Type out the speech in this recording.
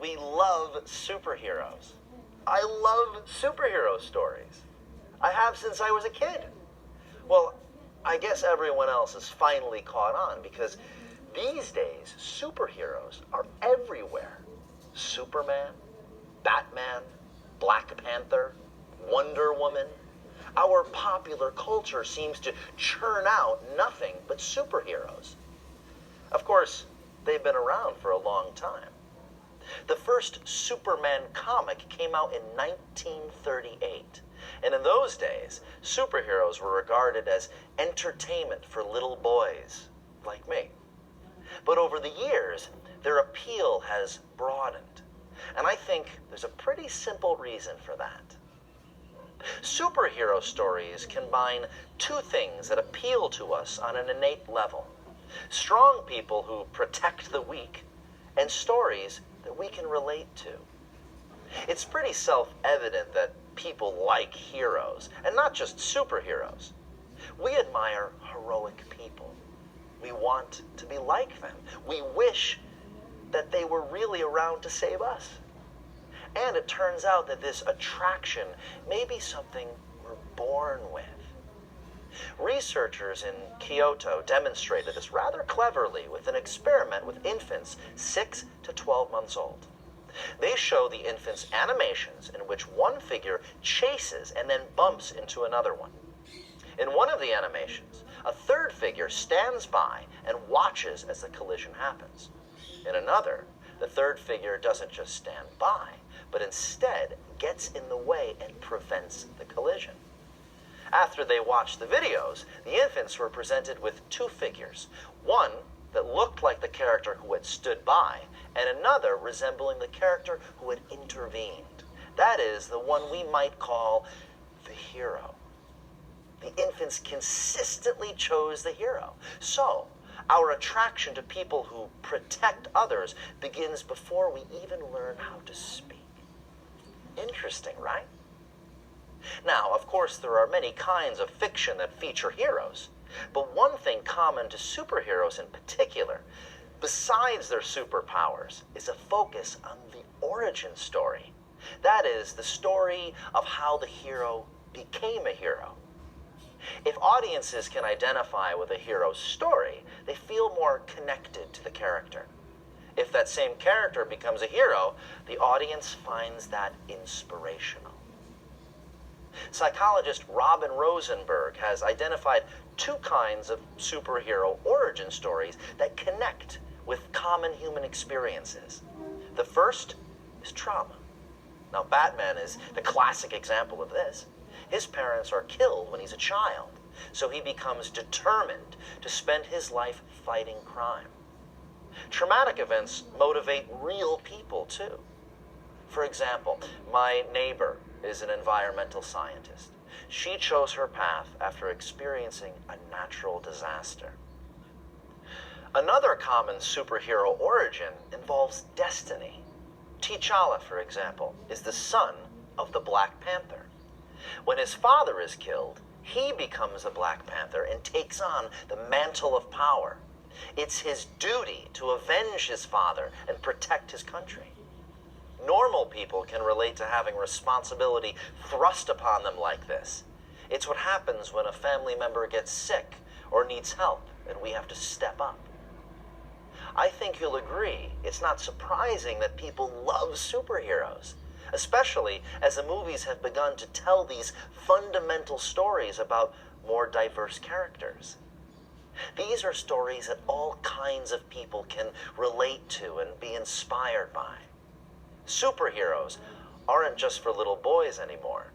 we love superheroes. I love superhero stories. I have since I was a kid. Well, I guess everyone else has finally caught on because these days, superheroes are everywhere. Superman, Batman, Black Panther, Wonder Woman. Our popular culture seems to churn out nothing but superheroes. Of course, they've been around for a long time. The first Superman comic came out in 1938. And in those days, superheroes were regarded as entertainment for little boys like me. But over the years, their appeal has broadened. And I think there's a pretty simple reason for that. Superhero stories combine two things that appeal to us on an innate level. Strong people who protect the weak, and stories that we can relate to. It's pretty self-evident that people like heroes, and not just superheroes. We admire heroic people. We want to be like them. We wish that they were really around to save us. And it turns out that this attraction may be something we're born with. Researchers in Kyoto demonstrated this rather cleverly with an experiment with infants 6 to 12 months old. They show the infants animations in which one figure chases and then bumps into another one. In one of the animations, a third figure stands by and watches as the collision happens. In another, the third figure doesn't just stand by, but instead gets in the way and prevents the collision. After they watched the videos, the infants were presented with two figures, one that looked like the character who had stood by, and another resembling the character who had intervened. That is, the one we might call the hero. The infants consistently chose the hero. So, our attraction to people who protect others begins before we even learn how to speak. Interesting, right? Now, of course, there are many kinds of fiction that feature heroes, but one thing common to superheroes in particular, besides their superpowers, is a focus on the origin story. That is, the story of how the hero became a hero. If audiences can identify with a hero's story, they feel more connected to the character. If that same character becomes a hero, the audience finds that inspirational. Psychologist Robin Rosenberg has identified two kinds of superhero origin stories that connect with common human experiences. The first is trauma. Now, Batman is the classic example of this. His parents are killed when he's a child, so he becomes determined to spend his life fighting crime. Traumatic events motivate real people, too. For example, my neighbor is an environmental scientist. She chose her path after experiencing a natural disaster. Another common superhero origin involves destiny. T'Challa, for example, is the son of the Black Panther. When his father is killed, he becomes a Black Panther and takes on the mantle of power. It's his duty to avenge his father and protect his country. Normal people can relate to having responsibility thrust upon them like this. It's what happens when a family member gets sick or needs help and we have to step up. I think you'll agree it's not surprising that people love superheroes, especially as the movies have begun to tell these fundamental stories about more diverse characters. These are stories that all kinds of people can relate to and be inspired by. Superheroes aren't just for little boys anymore.